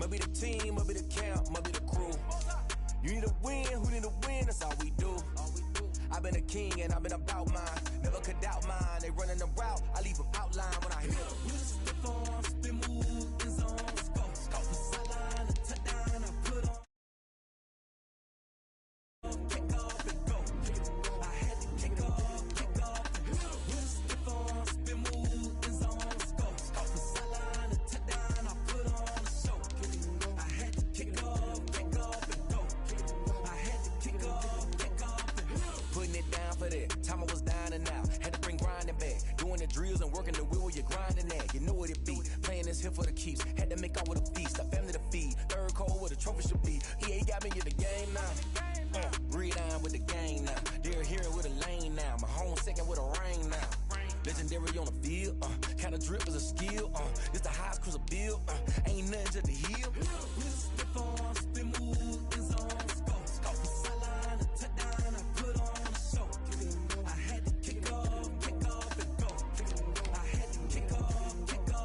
Might be the team, might be the camp, might be the crew. You need a win, who need a win, that's all we do. I've been a king and I've been about mine. Never could doubt mine. They running the route, I leave them outline when I hit them. You just step on, spin move, in zone, let's go. Off the sideline, a touchdown, I put on. Kick off and go. I had to kick off and go. You just step on, spin move, in zone, let's go. Off the sideline, a touchdown, I put on a show. I had to kick off and go. I had to kick off and go. Putting it down for that. Time I was down and out. Had to bring grinding back. Doing the drills and working the wheel, you're grinding that. You know what it be. Playing this here for the keeps. Had to make out with a feast. A family to feed. Third cold where the trophy should be. EA got me in the game now. Breathe on with the game now. They're here with a lane now. My home second with a ring now. Legendary on the field. Kind of drip is a skill. It's the highest cruiser bill. Ain't nothing to the heel. Step on, spin move, in zone, let's go. Off the sideline, a touchdown, I put on a show. I had to kick off and go. I had to kick off and go.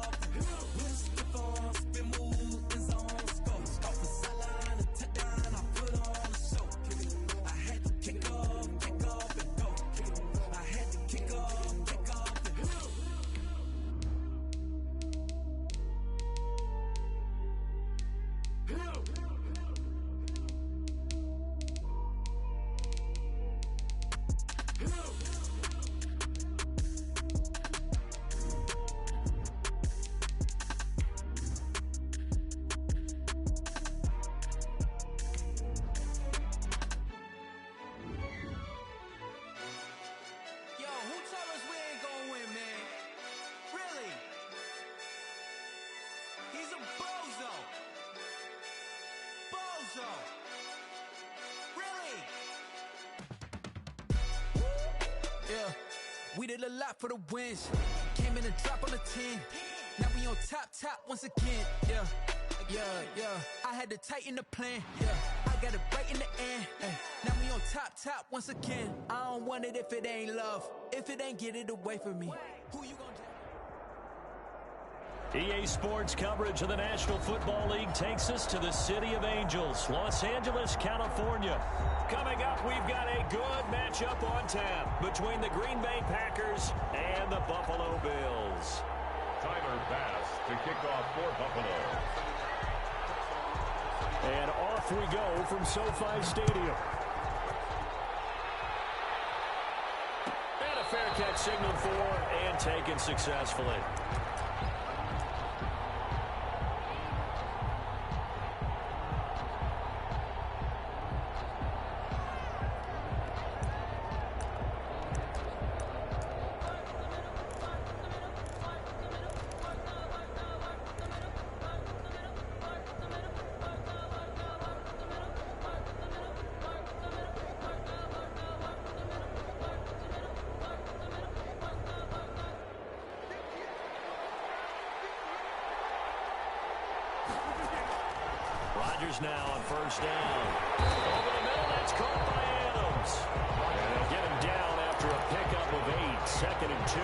Step on, spin move, in zone, let's go. Off the sideline, a touchdown, I put on a show. I had to kick off and go. I had to kick off and go. Yo, who told us we ain't gonna win, man? Really? He's a bozo. Bozo. Really? Yeah, we did a lot for the wins. Came in and drop on the 10. Now we on top once again. Yeah. I had to tighten the plan. Yeah, I got it right in the end. Now we on top once again. I don't want it if it ain't love. If it ain't, get it away from me. Who you gonna EA Sports coverage of the National Football League takes us to the City of Angels, Los Angeles, California. Coming up, we've got a good matchup on tap between the Green Bay Packers and the Buffalo Bills. Tyler Bass to kick off for Buffalo. And off we go from SoFi Stadium. And a fair catch signaled for and taken successfully. Rodgers now on first down. Over the middle, that's caught by Adams. And they'll get him down after a pickup of 8. 2nd and 2.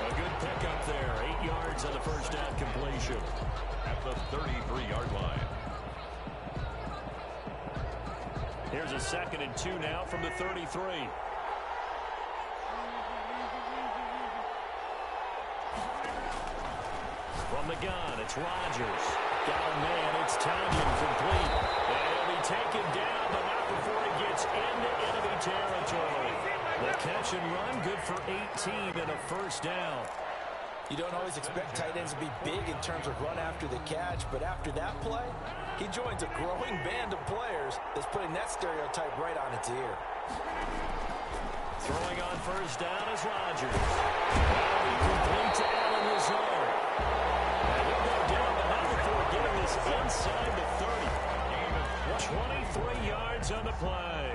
A good pickup there. 8 yards on the first down completion. At the 33-yard line. Here's a 2nd and 2 now from the 33. From the gun, it's Rodgers. Got a man, it's Tanyan complete. And he'll be taken down, but not before he gets into enemy territory. The catch and run, good for 18 and a first down. You don't always expect tight ends to be big in terms of run after the catch, but after that play, he joins a growing band of players that's putting that stereotype right on its ear. Throwing on first down is Rodgers. That'll be complete to Allen Lazard. And he'll go down, but not before getting this inside the 30. 23 yards on the play.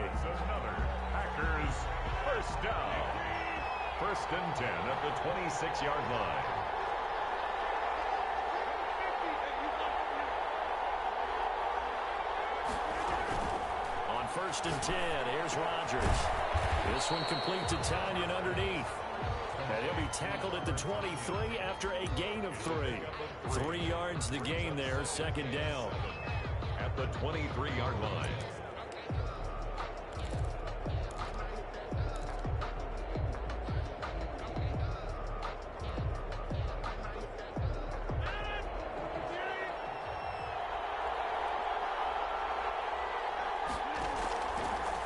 Another Packers first down. 1st and 10 at the 26-yard line. On 1st and 10, here's Rodgers. This one complete to Tanyan underneath. And he'll be tackled at the 23 after a gain of 3. 3 yards the gain there, second down. At the 23-yard line.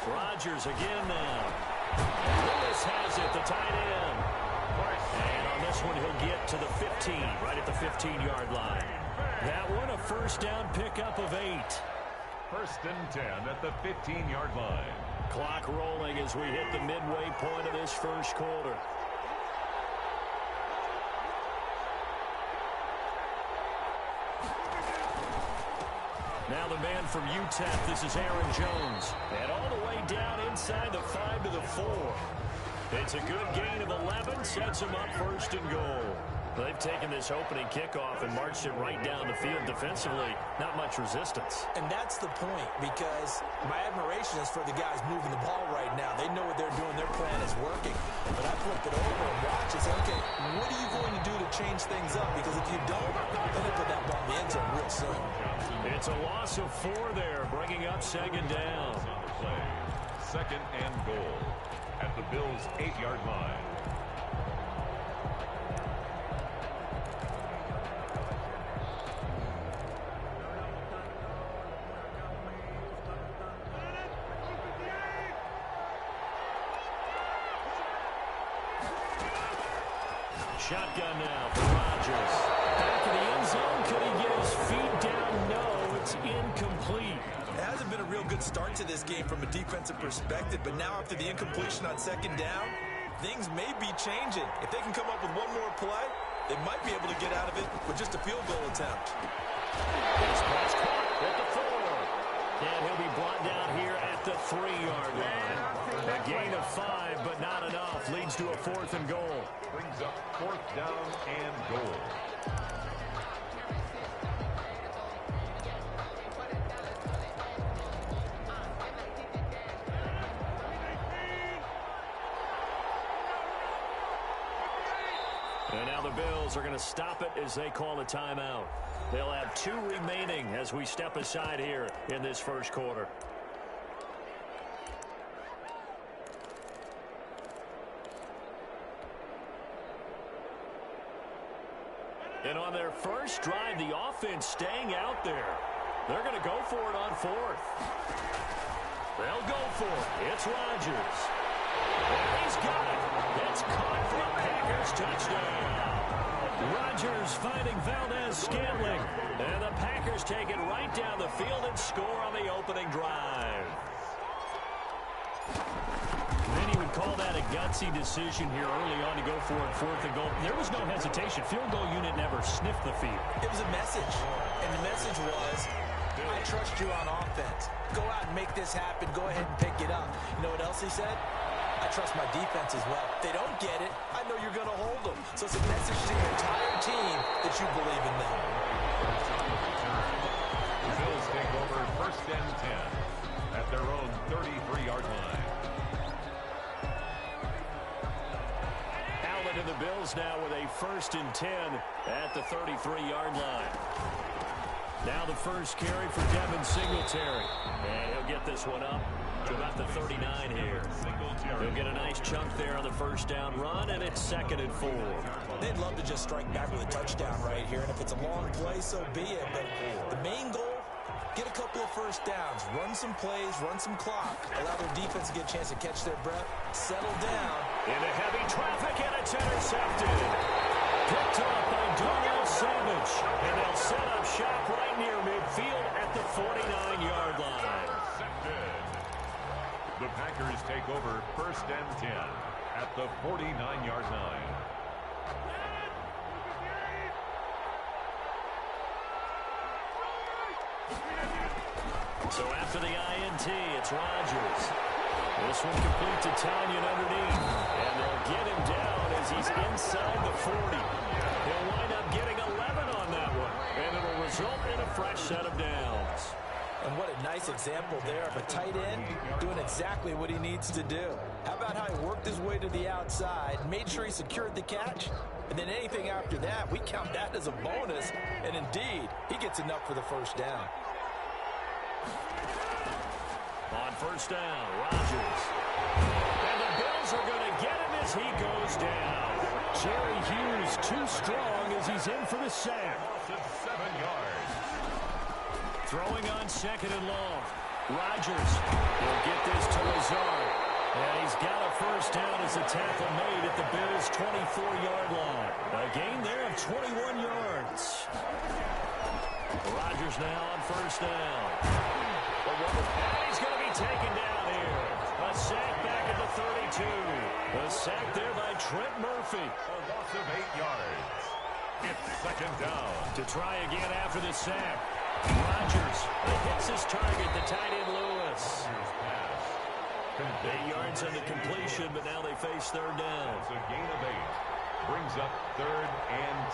Rodgers again now. Lewis has it, the tight end. And on this one, he'll get to the 15, right at the 15-yard line. That one, a first down pickup of 8. First and 10 at the 15-yard line. Clock rolling as we hit the midway point of this first quarter. Now the man from UTEP, this is Aaron Jones. And all the way down inside the 5 to the 4. It's a good gain of 11, sets him up first and goal. They've taken this opening kickoff and marched it right down the field defensively. Not much resistance. And that's the point, because my admiration is for the guys moving the ball right now. They know what they're doing. Their plan is working. But I flipped it over and watched and say, okay, what are you going to do to change things up? Because if you don't, then they put that ball in the end zone real soon. It's a loss of 4 there, bringing up second down. Second and goal at the Bills' 8-yard line. Shotgun now for Rodgers. Back in the end zone. Could he get his feet down? No, it's incomplete. It hasn't been a real good start to this game from a defensive perspective, but now after the incompletion on second down, things may be changing. If they can come up with one more play, they might be able to get out of it with just a field goal attempt. This pass caught at the 4. And he'll be brought down here at the 3-yard line. A gain of 5, but not enough. Leads to a 4th and goal. Brings up 4th down and goal. And now the Bills are going to stop it as they call a timeout. They'll have 2 remaining as we step aside here in this first quarter. And on their first drive, the offense staying out there. They're going to go for it on 4th. They'll go for it. It's Rodgers. And he's got it. It's caught for a Packers touchdown. Rodgers finding Valdez-Scantling. And the Packers take it right down the field and score on the opening drive. Many would call that a gutsy decision here early on to go for it 4th and goal. There was no hesitation. Field goal unit never sniffed the field. It was a message, and the message was, I trust you on offense. Go out and make this happen. Go ahead and pick it up. You know what else he said? I trust my defense as well. If they don't get it, I know you're going to hold them. So it's a message to your entire team that you believe in them. The Bills take over 1st and 10 at their own 33-yard line. Allen and the Bills now with a 1st and 10 at the 33-yard line. Now the first carry for Devin Singletary. And he'll get this one up to about the 39 here. He'll get a nice chunk there on the first down run, and it's 2nd and 4. They'd love to just strike back with a touchdown right here, and if it's a long play, so be it. But the main goal, get a couple of first downs, run some plays, run some clock, allow their defense to get a chance to catch their breath, settle down. Into heavy traffic, and it's intercepted. Picked up by Darnell Savage, and they'll set up shop right near midfield at the 49-yard line. The Packers take over 1st and 10 at the 49-yard line. So after the INT, it's Rodgers. This one complete to Tanyan underneath. And they'll get him down as he's inside the 40. He'll wind up getting 11 on that one. And it'll result in a fresh set of downs. And what a nice example there of a tight end doing exactly what he needs to do. How about how he worked his way to the outside, made sure he secured the catch, and then anything after that, we count that as a bonus. And indeed, he gets enough for the first down. On first down, Rodgers. And the Bills are going to get him as he goes down. Jerry Hughes too strong as he's in for the sack. 7 yards. Throwing on second and long. Rodgers will get this to Lazard. And he's got a first down as a tackle made at the Bills' 24-yard line. A gain there of 21 yards. Rodgers now on first down. And he's going to be taken down here. A sack back at the 32. A sack there by Trent Murphy. A loss of 8 yards. It's second down. To try again after the sack. Rodgers hits his target, the tight end Lewis. 8 yards on the completion, but now they face third down. It's a gain of 8. Brings up 3rd and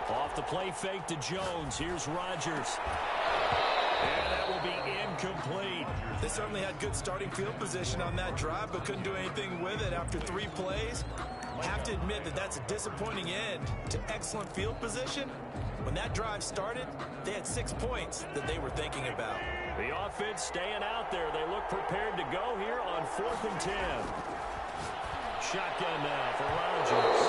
10. Off the play fake to Jones. Here's Rodgers. And that will be incomplete. They certainly had good starting field position on that drive, but couldn't do anything with it after 3 plays. I have to admit that that's a disappointing end to excellent field position. When that drive started, they had 6 points that they were thinking about. The offense staying out there. They look prepared to go here on 4th and 10. Shotgun now for Rodgers.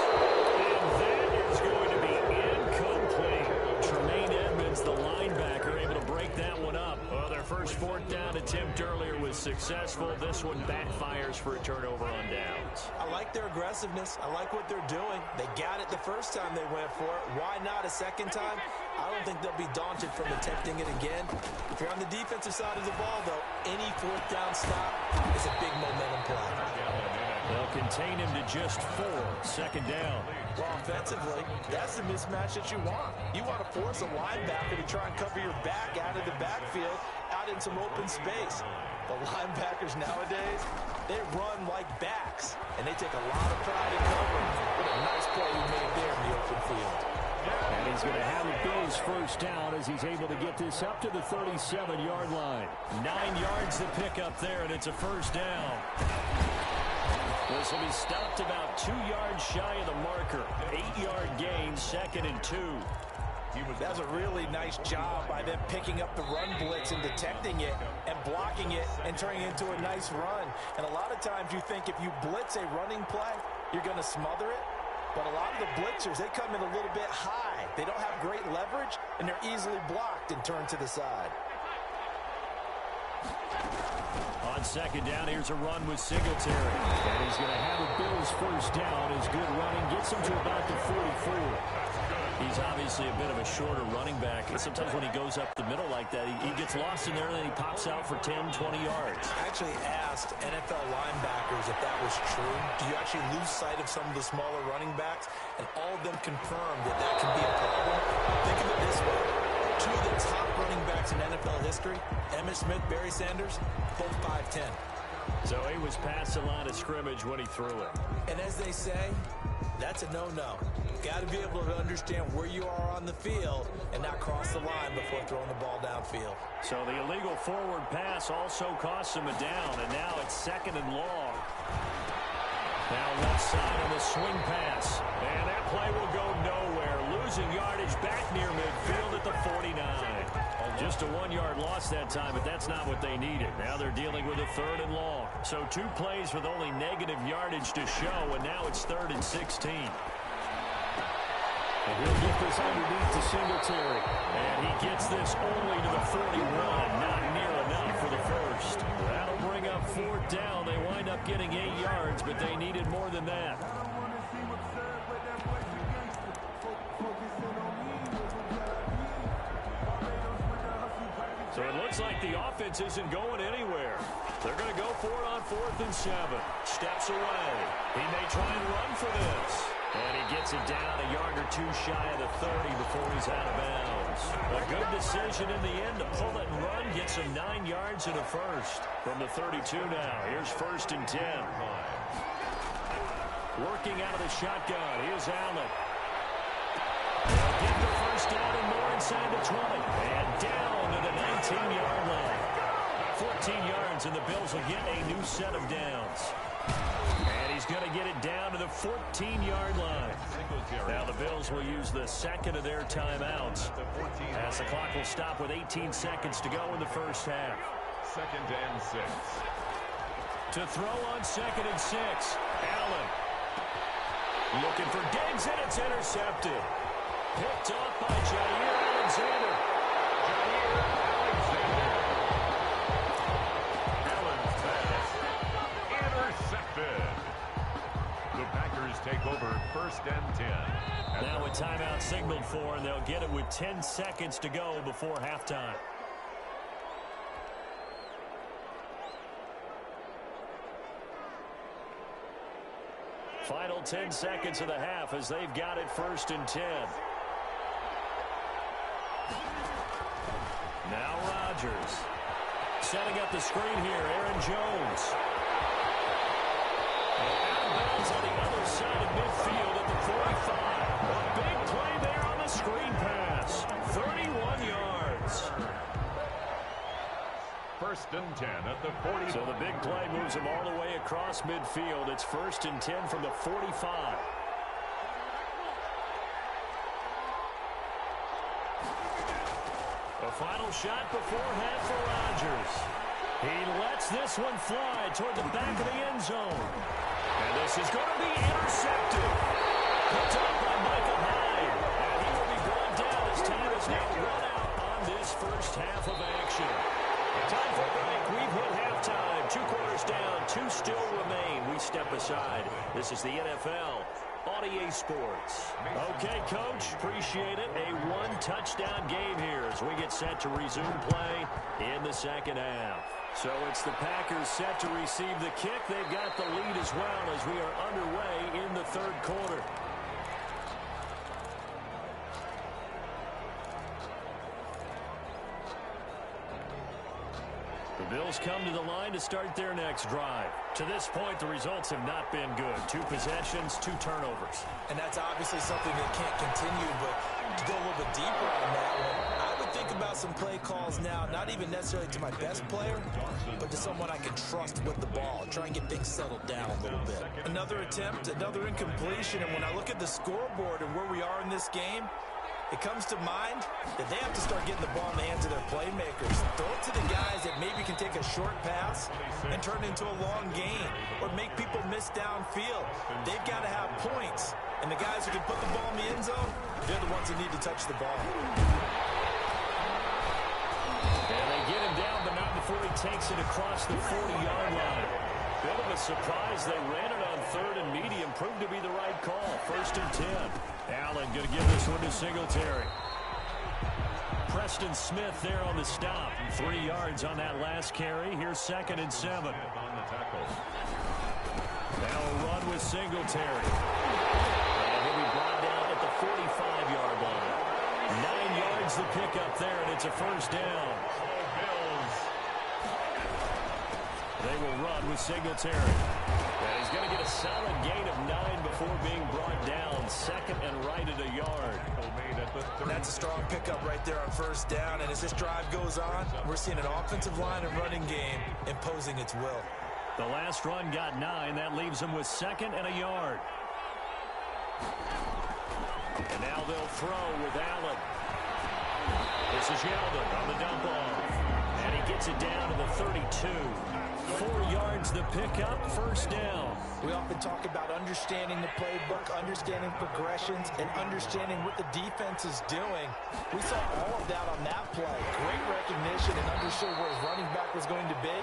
And that is going to be incomplete. Tremaine Edmonds, the linebacker, able to break that one up. Well, their first 4th down attempt earlier was successful. This one backfires for a turnover on downs. I like their aggressiveness. I like what they're doing. They got it the first time they went for it. Why not a second time? I don't think they'll be daunted from attempting it again. If you're on the defensive side of the ball, though, any 4th down stop is a big momentum play. They'll contain him to just 4. Second down. Well, offensively, that's the mismatch that you want. You want to force a linebacker to try and cover your back out of the backfield, out in some open space. The linebackers nowadays, they run like backs, and they take a lot of pride in covering. What a nice play he made there in the open field. And he's going to have the Bills first down as he's able to get this up to the 37-yard line. 9 yards to pick up there, and it's a first down. This will be stopped about 2 yards shy of the marker. 8-yard gain, 2nd and 2. That was a really nice job by them picking up the run blitz and detecting it and blocking it and turning it into a nice run. And a lot of times you think if you blitz a running play, you're going to smother it. But a lot of the blitzers, they come in a little bit high. They don't have great leverage, and they're easily blocked and turned to the side. On second down, here's a run with Singletary. And he's going to have the Bills first down. His good running gets him to about the 44. He's obviously a bit of a shorter running back. Sometimes when he goes up the middle like that, he gets lost in there, and then he pops out for 10, 20 yards. I actually asked NFL linebackers if that was true. Do you actually lose sight of some of the smaller running backs? And all of them confirmed that that can be a problem. Think of it this way. 2 of the top running backs in NFL history, Emmitt Smith, Barry Sanders, both 5'10". So he was past the line of scrimmage when he threw it. And as they say, that's a no-no. Got to be able to understand where you are on the field and not cross the line before throwing the ball downfield. So the illegal forward pass also costs him a down, and now it's 2nd and long. Now left side on the swing pass, and that play will go nowhere. Losing yardage back near midfield at the 49. Just a 1-yard loss that time, but that's not what they needed. Now they're dealing with a 3rd and long. So 2 plays with only negative yardage to show, and now it's 3rd and 16. And he'll get this underneath to Singletary. And he gets this only to the 41. Not near enough for the first. That'll bring up 4th down. They wind up getting 8 yards, but they needed more than that. So it looks like the offense isn't going anywhere. They're going to go for it on 4th and 7. Steps away. He may try and run for this. And he gets it down a yard or 2 shy of the 30 before he's out of bounds. A good decision in the end to pull it and run. Gets him 9 yards and a first. From the 32 now. Here's 1st and 10. Working out of the shotgun. Here's Allen. They'll get the first First down and more inside the 20. And down to the 19-yard line. 14 yards, and the Bills will get a new set of downs. And he's going to get it down to the 14-yard line. Now the Bills will use the second of their timeouts as the clock will stop with 18 seconds to go in the first half. 2nd and 6. To throw on 2nd and 6, Allen. Looking for Diggs, and it's intercepted. Picked off by Jair Alexander. Allen's pass intercepted. The Packers take over 1st and 10. Now a timeout signaled for, and they'll get it with 10 seconds to go before halftime. Final 10 seconds of the half as they've got it 1st and 10. Now Rodgers. Setting up the screen here, Aaron Jones. And out of bounds on the other side of midfield at the 45. A big play there on the screen pass. 31 yards. 1st and 10 at the 40. So the big play moves them all the way across midfield. It's 1st and 10 from the 45. A final shot before half for Rodgers. He lets this one fly toward the back of the end zone. And this is going to be intercepted. Picked up by Michael Hyde. And he will be brought down as time is now run out on this first half of action. Time for a break. We've hit halftime. 2 quarters down. 2 still remain. We step aside. This is the NFL on EA Sports. Okay, Coach. Appreciate it. A 1-touchdown game here as we get set to resume play in the second half. So it's the Packers set to receive the kick. They've got the lead as well as we are underway in the 3rd quarter. The Bills come to the line to start their next drive. To this point, the results have not been good. 2 possessions, 2 turnovers. And that's obviously something that can't continue, but to go a little bit deeper on that one, I would think about some play calls now, not even necessarily to my best player, but to someone I can trust with the ball. Try and get things settled down a little bit. Another attempt, another incompletion, and when I look at the scoreboard and where we are in this game, it comes to mind that they have to start getting the ball in the hands of their playmakers. Throw it to the guys that maybe can take a short pass and turn it into a long gain or make people miss downfield. They've got to have points. And the guys who can put the ball in the end zone, they're the ones that need to touch the ball. And they get him down, but not before he takes it across the 40-yard line. Bit of a surprise. They ran it on 3rd and medium. Proved to be the right call. 1st and 10. Allen going to give this one to Singletary. Preston Smith there on the stop. 3 yards on that last carry. Here's 2nd and 7. On the tackle. Now a run with Singletary. And he'll be brought down at the 45-yard line. 9 yards the pickup there, and it's a 1st down. They will run with Singletary. And he's going to get a solid gain of 9 before being brought down. 2nd and right at a yard. That's a strong pickup right there on 1st down. And as this drive goes on, we're seeing an offensive line and running game imposing its will. The last run got 9. That leaves them with 2nd and a yard. And now they'll throw with Allen. This is Yeldon on the dump off. And he gets it down to the 32. 4 yards the pickup, 1st down. We often talk about understanding the playbook, understanding progressions, and understanding what the defense is doing. We saw all of that on that play. Great recognition and understood where his running back was going to be.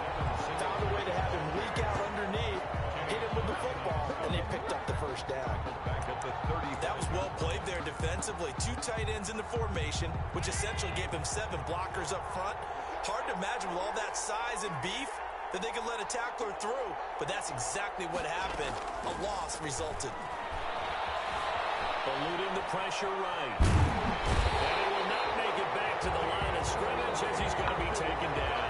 Found a way to have him leak out underneath, hit him with the football, and they picked up the 1st down. That was well played there defensively. 2 tight ends in the formation, which essentially gave him 7 blockers up front. Hard to imagine with all that size and beef that they could let a tackler through, but that's exactly what happened. A loss resulted. Eluding the pressure right. And he will not make it back to the line of scrimmage as he's going to be taken down.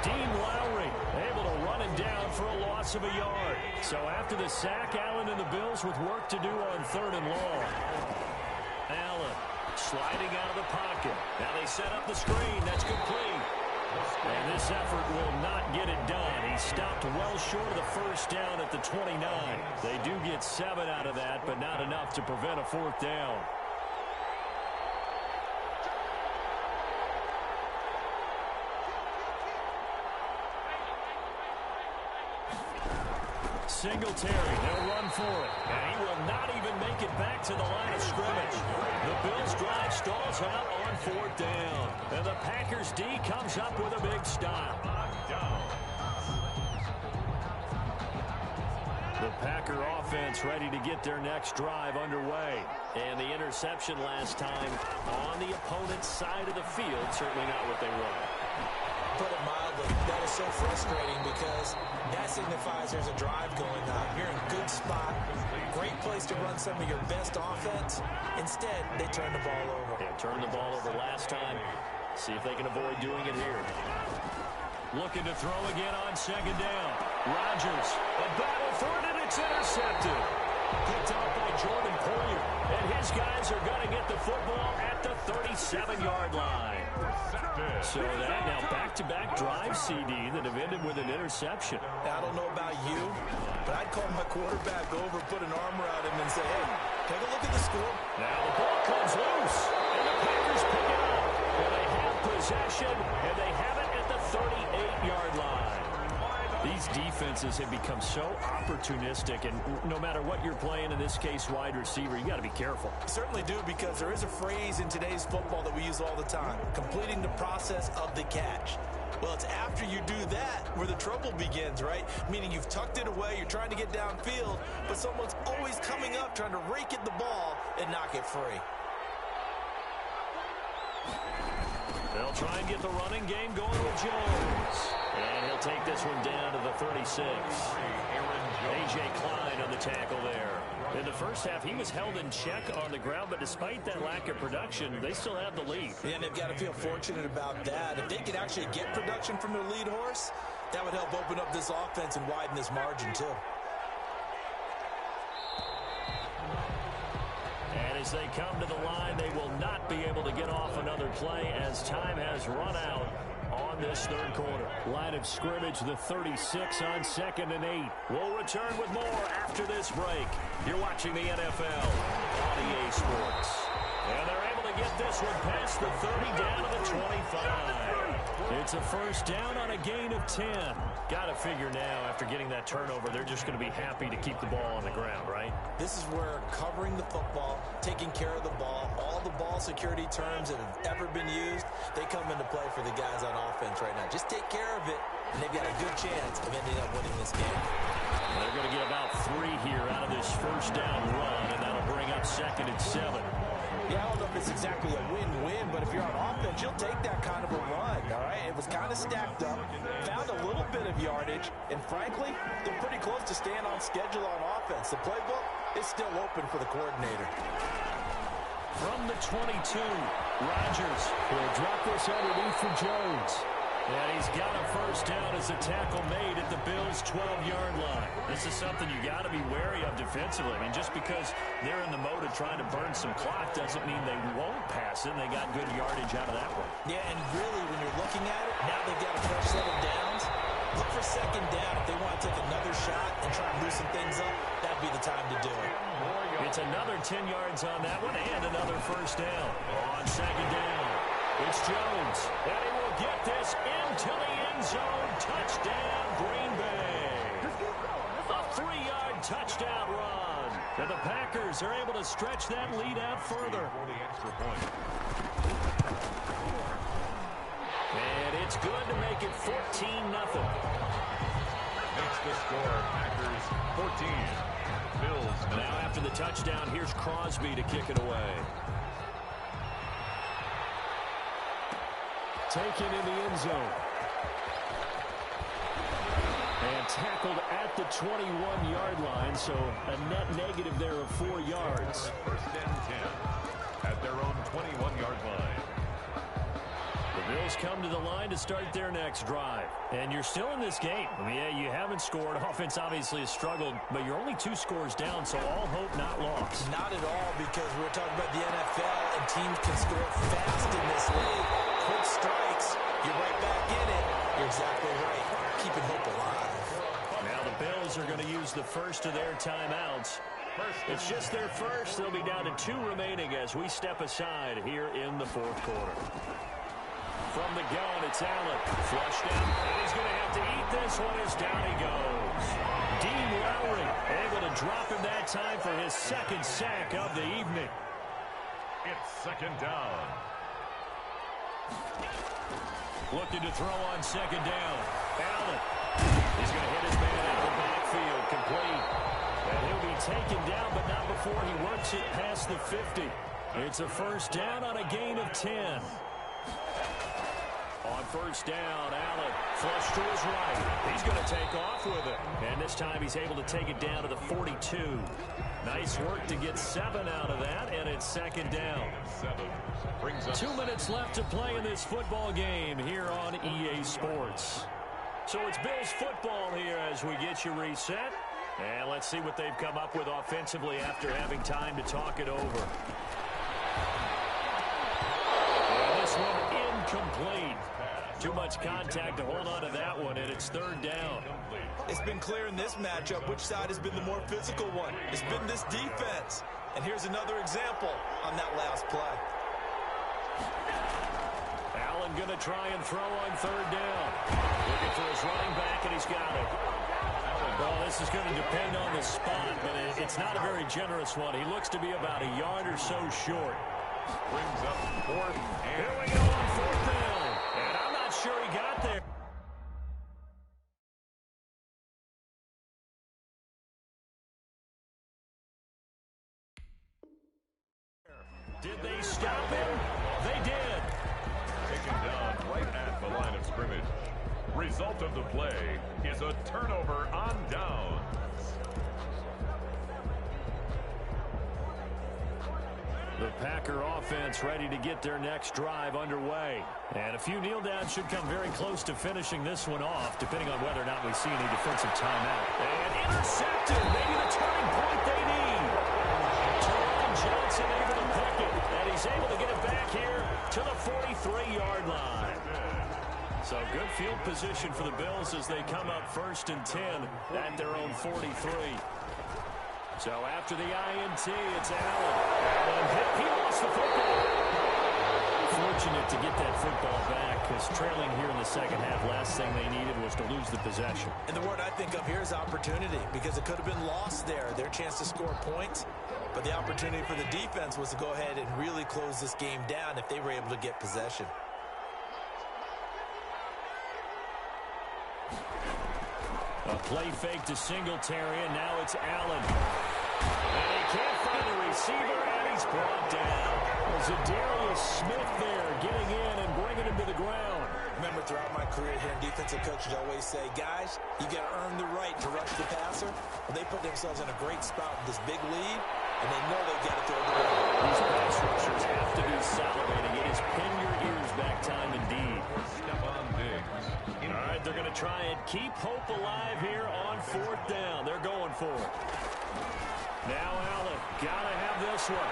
Dean Lowry able to run him down for a loss of a yard. So after the sack, Allen and the Bills with work to do on 3rd and long. Allen sliding out of the pocket. Now they set up the screen. That's complete. And this effort will not get it done. He stopped well short of the first down at the 29. They do get 7 out of that, but not enough to prevent a fourth down. Singletary, they'll run for it. And he will not even make it back to the line of scrimmage. The Bills drive stalls out on fourth down. And the Packers D comes up with a big stop. The Packer offense ready to get their next drive underway. And the interception last time on the opponent's side of the field, certainly not what they wanted. Put it mildly, that is so frustrating because that signifies there's a drive going on. You're in a good spot, great place to run some of your best offense. Instead, they turn the ball over. Yeah, turned the ball over last time. See if they can avoid doing it here. Looking to throw again on second down. Rodgers, a battle for it, and it's intercepted. Picked off by Jordan Poyer. And his guys are going to get the football at the 37-yard line. So that now back-to-back drive CD that have ended with an interception. I don't know about you, but I'd call my quarterback over, put an arm around him, and say, hey, take a look at the score. Now the ball comes loose, and the Packers pick it up. And they have possession, and they have it at the 38-yard line. These defenses have become so opportunistic, and no matter what you're playing, in this case wide receiver, you got to be careful. Certainly do, because there is a phrase in today's football that we use all the time, completing the process of the catch. Well, it's after you do that where the trouble begins, right? Meaning you've tucked it away, you're trying to get downfield, but someone's always coming up trying to rake at the ball and knock it free. They'll try and get the running game going with Jones. And he'll take this one down to the 36. A.J. Klein on the tackle there. In the first half, he was held in check on the ground, but despite that lack of production, they still have the lead. Yeah, and they've got to feel fortunate about that. If they could actually get production from their lead horse, that would help open up this offense and widen this margin, too. And as they come to the line, they will not be able to get off another play as time has run out on this third quarter. Line of scrimmage, the 36 on 2nd and 8. We'll return with more after this break. You're watching the NFL on EA Sports. And they're able to get this one past the 30 down to the 25. It's a first down on a gain of 10. Got to figure now, after getting that turnover, they're just going to be happy to keep the ball on the ground, right? This is where covering the football, taking care of the ball, all the ball security terms that have ever been used, they come into play for the guys on offense right now. Just take care of it, and they've got a good chance of ending up winning this game. They're going to get about 3 here out of this first down run, and that'll bring up 2nd and 7. Yeah, I don't know if it's exactly a win-win, but if you're on offense, you'll take that kind of a run, all right? It was kind of stacked up, found a little bit of yardage, and frankly, they're pretty close to staying on schedule on offense. The playbook is still open for the coordinator. From the 22, Rodgers will drop this underneath for Jones. And he's got a first down as a tackle made at the Bills' 12-yard line. This is something you got to be wary of defensively. I mean, just because they're in the mode of trying to burn some clock doesn't mean they won't pass it. They got good yardage out of that one. Yeah, and really, when you're looking at it, now they've got a fresh set of downs. Look for second down. If they want to take another shot and try and loosen things up, that'd be the time to do it. It's another 10 yards on that one and another first down. On second down, it's Jones. And he will get this into the end zone. Touchdown, Green Bay. A 3-yard touchdown run. And the Packers are able to stretch that lead out further. And it's good to make it 14-0. Makes the score Packers 14. Bills 9. Now after the touchdown, here's Crosby to kick it away. Taken in the end zone. And tackled at the 21-yard line, so a net negative there of 4 yards. First and 10 at their own 21-yard line. The Bills come to the line to start their next drive. And you're still in this game. I mean, yeah, you haven't scored. Offense obviously has struggled, but you're only 2 scores down, so all hope not lost. Not at all, because we're talking about the NFL, and teams can score fast in this league. Quick strikes, you're right back in it. You're exactly right. Keeping hope alive. Now the Bills are going to use the first of their timeouts. It's just their first. They'll be down to 2 remaining as we step aside here in the 4th quarter. From the gun, it's Allen. Flushed out, and he's going to have to eat this one as down he goes. Dean Lowry able to drop him that time for his 2nd sack of the evening. It's 2nd down. Looking to throw on 2nd down. Allen. He's going to hit his man out of the backfield. Complete. And he'll be taken down, but not before he works it past the 50. It's a 1st down on a gain of 10. On 1st down, Allen flush to his right. He's going to take off with it. And this time he's able to take it down to the 42. Nice work to get 7 out of that, and it's 2nd down. 2 minutes left to play in this football game here on EA Sports. So it's Bills football here as we get you reset. And let's see what they've come up with offensively after having time to talk it over. And this one incomplete. Too much contact to hold on to that one, and it's 3rd down. It's been clear in this matchup which side has been the more physical one. It's been this defense. And here's another example on that last play. Allen going to try and throw on 3rd down. Looking for his running back, and he's got it. Well, this is going to depend on the spot, but it's not a very generous one. He looks to be about a yard or so short. Brings up 4th. Here we go on 4th down. And I'm not sure he got there. Did they stop him? They did. Taken down right at the line of scrimmage. Result of the play is a turnover on down. The Packer offense ready to get their next drive underway. And a few kneel downs should come very close to finishing this one off, depending on whether or not we see any defensive timeout. And intercepted. Maybe the turning point they need. Teron Johnson able to pick it. And he's able to get it back here to the 43-yard line. So good field position for the Bills as they come up 1st and 10 at their own 43. So after the INT, it's Allen. He lost the football. Fortunate to get that football back, because trailing here in the 2nd half, last thing they needed was to lose the possession. And the word I think of here is opportunity, because it could have been lost there, their chance to score points. But the opportunity for the defense was to go ahead and really close this game down if they were able to get possession. A play fake to Singletary, and now it's Allen. And he can't find a receiver, and he's brought down. There's a Darius Smith there getting in and bringing him to the ground. Remember, throughout my career here in defensive coaches always say, guys, you got to earn the right to rush the passer. Well, they put themselves in a great spot with this big lead, and they know they've got to throw the ball. These pass rushers have to be salivating. It is pin your ears back time indeed. All right, they're going to try and keep hope alive here on 4th down. They're going for it. Now Allen, got to have this one.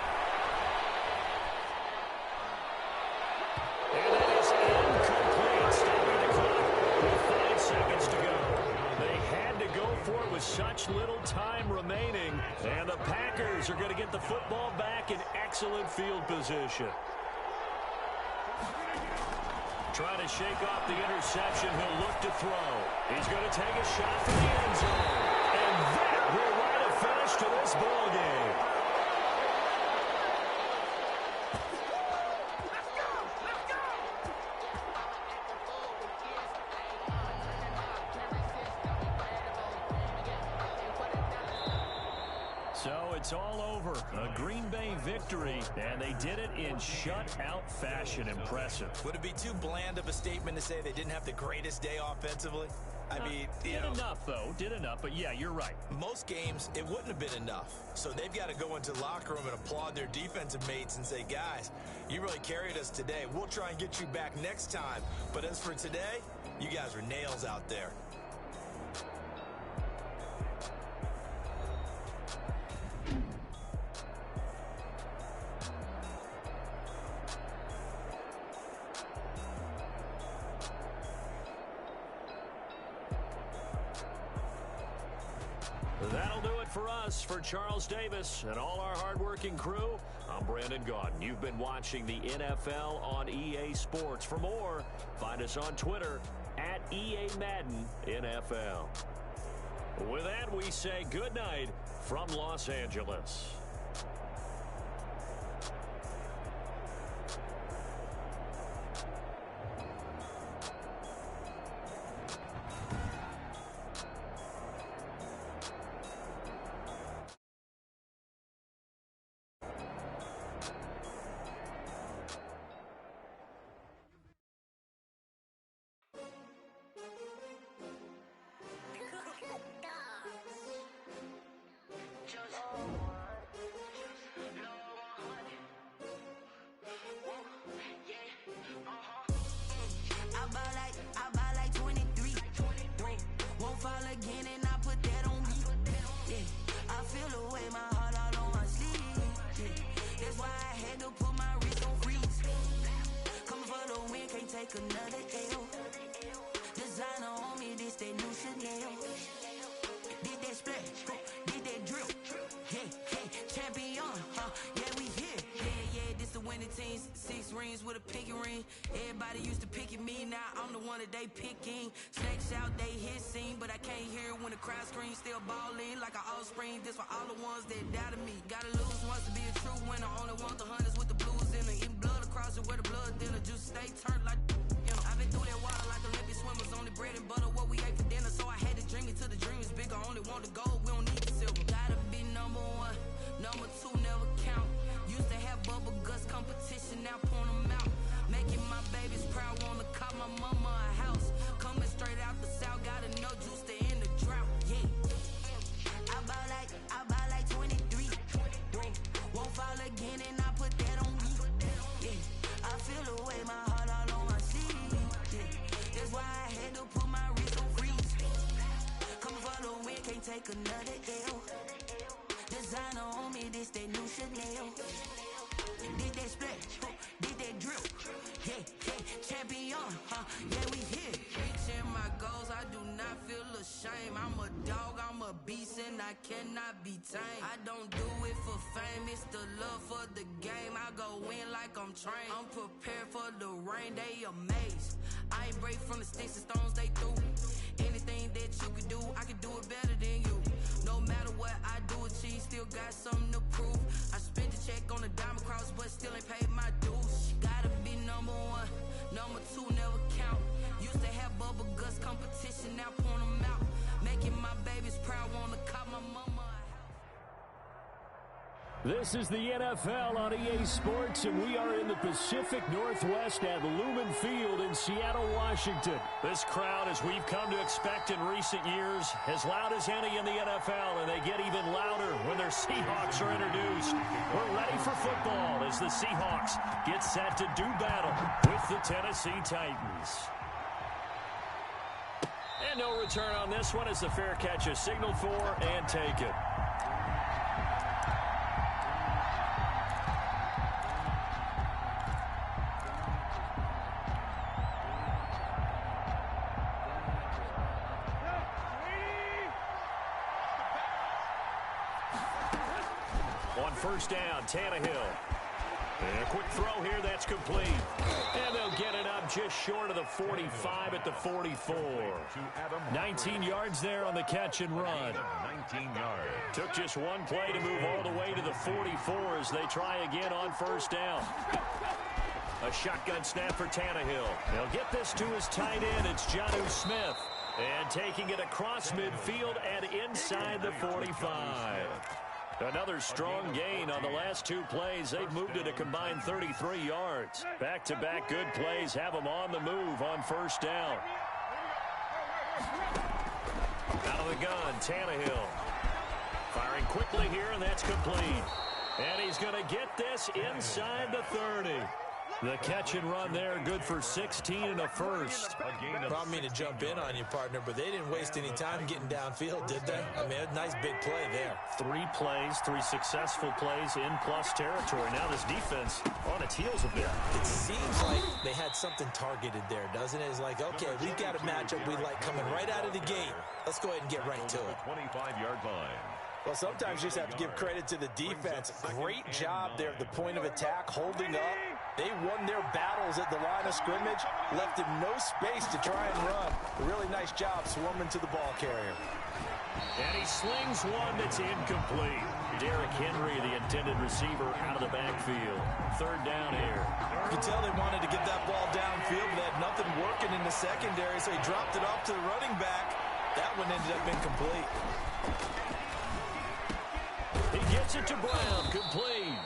And that is incomplete. Stopping the clock with 5 seconds to go. They had to go for it with such little time remaining. And the Packers are going to get the football back in excellent field position. Trying to shake off the interception. He'll look to throw. He's going to take a shot from the end zone. And that will write a finish to this ball game. So it's all over. A Green Bay victory, and they did it in shutout fashion. Impressive. Would it be too bland of a statement to say they didn't have the greatest day offensively? I mean, did enough, though. Did enough, but yeah, you're right. Most games, it wouldn't have been enough. So they've got to go into the locker room and applaud their defensive mates and say, guys, you really carried us today. We'll try and get you back next time. But as for today, you guys are nails out there. That'll do it for us. For Charles Davis and all our hardworking crew, I'm Brandon Gaudin. You've been watching the NFL on EA Sports. For more, find us on Twitter at EA Madden NFL. With that, we say good night from Los Angeles. I buy like 23. Won't fall again and I put that on me. Yeah, I feel the way my heart all on my sleeve. Yeah, that's why I had to put my wrist on freeze. Coming for the win, can't take another L. Designer on me, this that new Chanel. Did that splash, did that drill. Yeah, champion, yeah, we here. Yeah, this the winning team. 6 rings with a pinky ring. Everybody used to pick at me, now I'm the one that they picking. Snakes out, they hit scene, but I can't hear when the crowd screams. Still balling like an offspring. This for all the ones that doubted me. Gotta lose once to be a true winner. Only want the hunters with the blues in it. Eating blood across it where the blood dinner. Just stay turned like, you know. I've been through that water like Olympic swimmers. Only bread and butter, what we ate for dinner. So I had to dream it till the dream is bigger. Only want the gold, we don't need the silver. Gotta be number 1, number 2 never count. Used to have bubble guts competition, now point them out. Making my babies proud, wanna call my mama a house. Coming straight out the south, gotta know juice to end the drought. Yeah, I buy like 23. Won't fall again and I put that on me. Yeah, I feel the way my heart all on my sleeve. Yeah, that's why I had to put my wrist on freeze. Coming for the win, can't take another L. Designer on me, this that new Chanel. Did that splash, did that drill. Yeah, champion, yeah, we here. Reaching my goals, I do not feel ashamed. I'm a dog, I'm a beast, and I cannot be tamed. I don't do it for fame, it's the love for the game. I go in like I'm trained. I'm prepared for the rain, they amazed. I ain't break from the sticks and stones they threw. Anything that you could do, I can do it better than you. No matter what I do, achieve, still got something to prove. I spent the check on the diamond cross, but still ain't paid my dues. Gotta be number 1, number 2 never count. Used to have bubble guts competition, now point them out. Making my babies proud, wanna call my mama a house. This is the NFL on EA Sports, and we are in the Pacific Northwest at Lumen Field in Seattle, Washington. This crowd, as we've come to expect in recent years, as loud as any in the NFL, and they get even louder when their Seahawks are introduced. We're ready for football as the Seahawks get set to do battle with the Tennessee Titans. And no return on this one as the fair catch is signaled for and taken. On first down, Tannehill. And a quick throw here, that's complete. And they'll get it up just short of the 45 at the 44. 19 yards there on the catch and run. 19 yards. Took just one play to move all the way to the 44 as they try again on first down. A shotgun snap for Tannehill. They'll get this to his tight end. It's Jonnu Smith. And taking it across midfield and inside the 45. Another strong gain on the last 2 plays. They've moved it a combined 33 yards. Back-to-back good plays have them on the move on first down. Out of the gun, Tannehill. Firing quickly here, and that's complete. And he's going to get this inside the 30. The catch and run there, good for 16 and a first. I don't mean to jump in on you, partner, but they didn't waste any time getting downfield, did they? I mean, a nice big play there. 3 plays, 3 successful plays in plus territory. Now this defense on its heels a bit. It seems like they had something targeted there, doesn't it? It's like, okay, we've got a matchup we like coming right out of the gate. Let's go ahead and get right to it. 25-yard line. Well, sometimes you just have to give credit to the defense. Great job there at the point of attack, holding up. They won their battles at the line of scrimmage, left him no space to try and run. A really nice job swarming to the ball carrier. And he slings one that's incomplete. Derrick Henry, the intended receiver, out of the backfield. 3rd down here. You could tell they wanted to get that ball downfield, but they had nothing working in the secondary, so he dropped it off to the running back. That one ended up incomplete. He gets it to Brown, complete.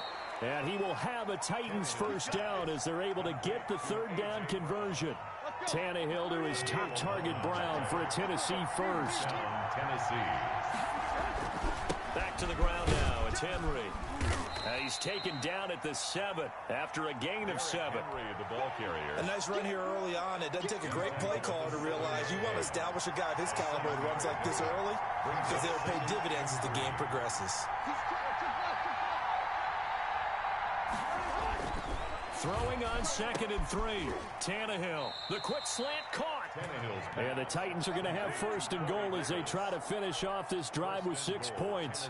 And he will have a Titans first down as they're able to get the 3rd down conversion. Tannehill to his top target, Brown, for a Tennessee first. Tennessee. Back to the ground now. It's Henry. He's taken down at the 7 after a gain of 7. Henry, the ball carrier. A nice run here early on. It doesn't take a great play caller to realize you want to establish a guy of his caliber that runs like this early because they'll pay dividends as the game progresses. Throwing on 2nd and 3. Tannehill. The quick slant caught. And the Titans are going to have 1st and goal as they try to finish off this drive with 6 points.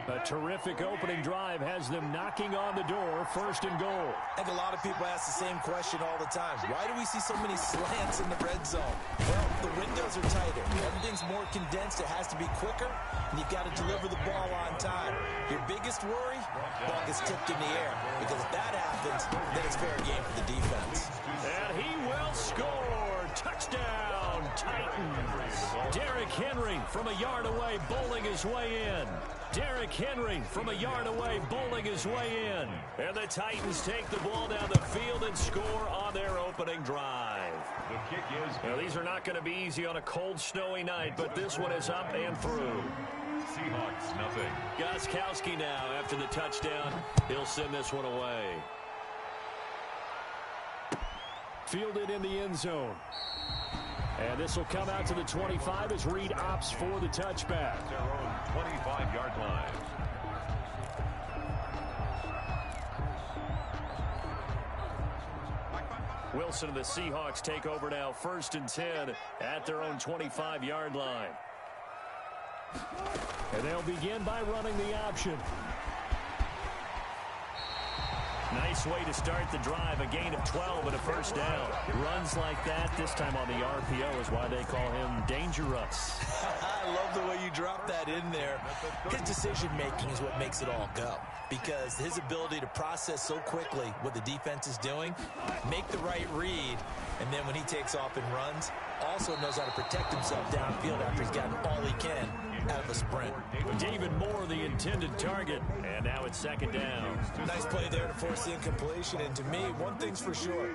A terrific opening drive has them knocking on the door. 1st and goal. I think a lot of people ask the same question all the time. Why do we see so many slants in the red zone? Well, the windows are tighter. Everything's more condensed. It has to be quicker, and you've got to deliver the ball on time. Your biggest worry? Ball gets tipped in the air. Because if that happens, then it's fair game for the defense. And he will score. Touchdown, Titans. Derrick Henry from a yard away, bowling his way in. Derrick Henry from a yard away, bowling his way in. And the Titans take the ball down the field and score on their opening drive. The kick is... Now, these are not going to be easy on a cold, snowy night, but this one is up and through. Seahawks, nothing. Gostkowski now after the touchdown. He'll send this one away. Fielded in the end zone. And this will come out to the 25 as Reed opts for the touchback. Their own 25-yard line. Wilson and the Seahawks take over now, 1st and 10 at their own 25-yard line. And they'll begin by running the option. Nice way to start the drive, a gain of 12 and a 1st down. Runs like that, this time on the RPO, is why they call him dangerous. I love the way you drop that in there. His decision-making is what makes it all go. Because his ability to process so quickly what the defense is doing, make the right read, and then when he takes off and runs, also knows how to protect himself downfield after he's gotten all he can out of a sprint. David Moore, the intended target, and now it's 2nd down. Nice play there to force the incompletion, and to me, one thing's for sure.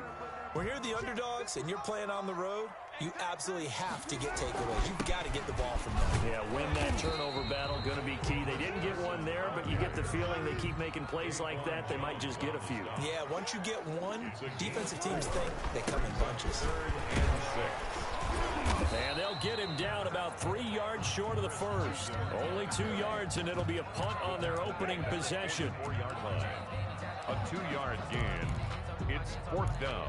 When you're the underdogs and you're playing on the road, you absolutely have to get takeaways. You've got to get the ball from them. Yeah, win that turnover battle, going to be key. They didn't get one there, but you get the feeling they keep making plays like that, they might just get a few. Yeah, once you get one, defensive teams think they come in bunches. 3rd and 6. And they'll get him down about 3 yards short of the 1st. Only 2 yards, and it'll be a punt on their opening possession. 4-yard line. A 2-yard gain. It's 4th down.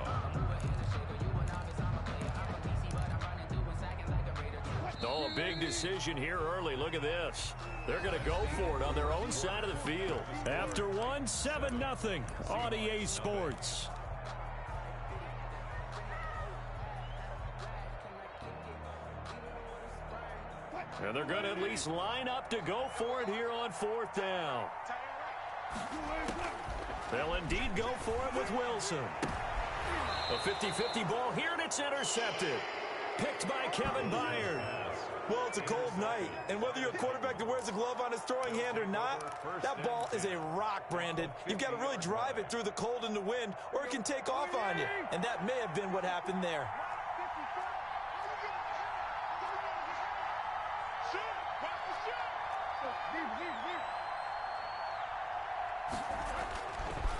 Oh, a big decision here early. Look at this. They're going to go for it on their own side of the field. After one, 7-0 on EA Sports. And they're going to at least line up to go for it here on 4th down. They'll indeed go for it with Wilson. A 50-50 ball here, and it's intercepted. Picked by Kevin Byard. Well, it's a cold night, and whether you're a quarterback that wears a glove on his throwing hand or not, that ball is a rock, Brandon. You've got to really drive it through the cold and the wind, or it can take off on you, and that may have been what happened there.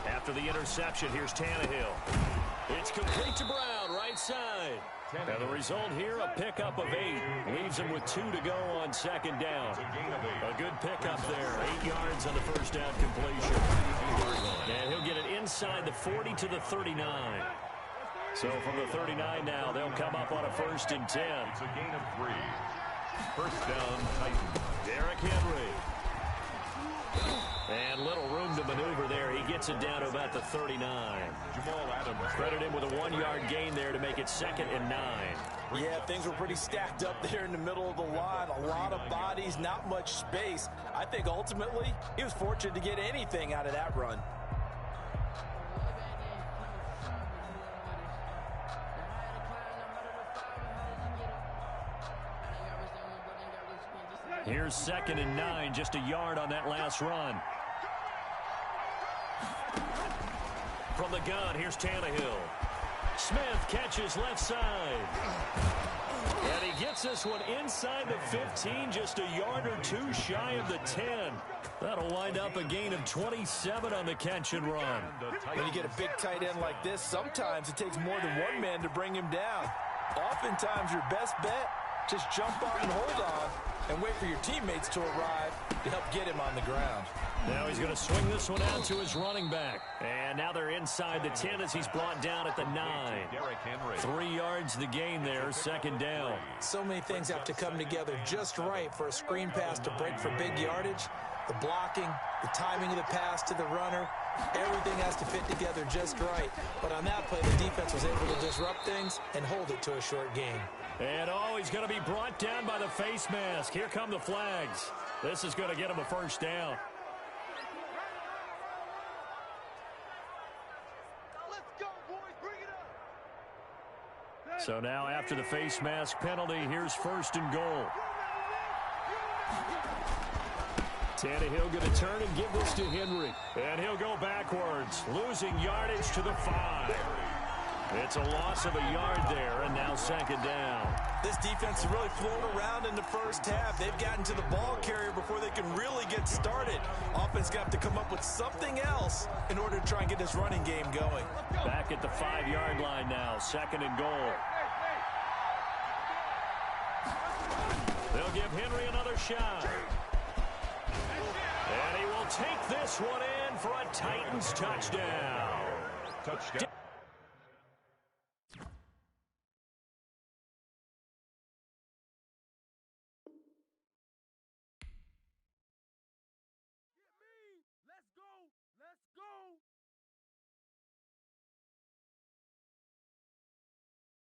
After the interception, here's Tannehill. It's complete to Brown, right side. And the result here, a pickup of 8. Leaves him with 2 to go on second down. A good pickup there. 8 yards on the first down completion. And he'll get it inside the 40 to the 39. So from the 39 now, they'll come up on a 1st and 10. It's a gain of 3. First down, Titans. Derrick Henry. And little room to maneuver there. He gets it down to about the 39. Jamal Adams. Credit him with a 1-yard gain there to make it 2nd and 9. Yeah, things were pretty stacked up there in the middle of the line. A lot of bodies, not much space. I think ultimately he was fortunate to get anything out of that run. Here's 2nd and 9, just a yard on that last run. From the gun, here's Tannehill. Smith catches left side. And he gets this one inside the 15, just a yard or 2 shy of the 10. That'll wind up a gain of 27 on the catch and run. When you get a big tight end like this, sometimes it takes more than one man to bring him down. Oftentimes, your best bet, just jump out and hold on and wait for your teammates to arrive to help get him on the ground. Now he's going to swing this one out to his running back. And now they're inside the 10 as he's brought down at the 9. 3 yards the gain there, 2nd down. So many things have to come together just right for a screen pass to break for big yardage. The blocking, the timing of the pass to the runner, everything has to fit together just right. But on that play, the defense was able to disrupt things and hold it to a short gain. And he's going to be brought down by the face mask. Here come the flags. This is going to get him a 1st down. So now after the face mask penalty, here's 1st and goal. Tannehill going to turn and give this to Henry. And he'll go backwards, losing yardage to the 5. It's a loss of a yard there, and now 2nd down. This defense has really flown around in the first half. They've gotten to the ball carrier before they can really get started. Offense got to come up with something else in order to try and get this running game going. Back at the 5-yard line now, 2nd and goal. They'll give Henry another shot. And he will take this one in for a Titans touchdown.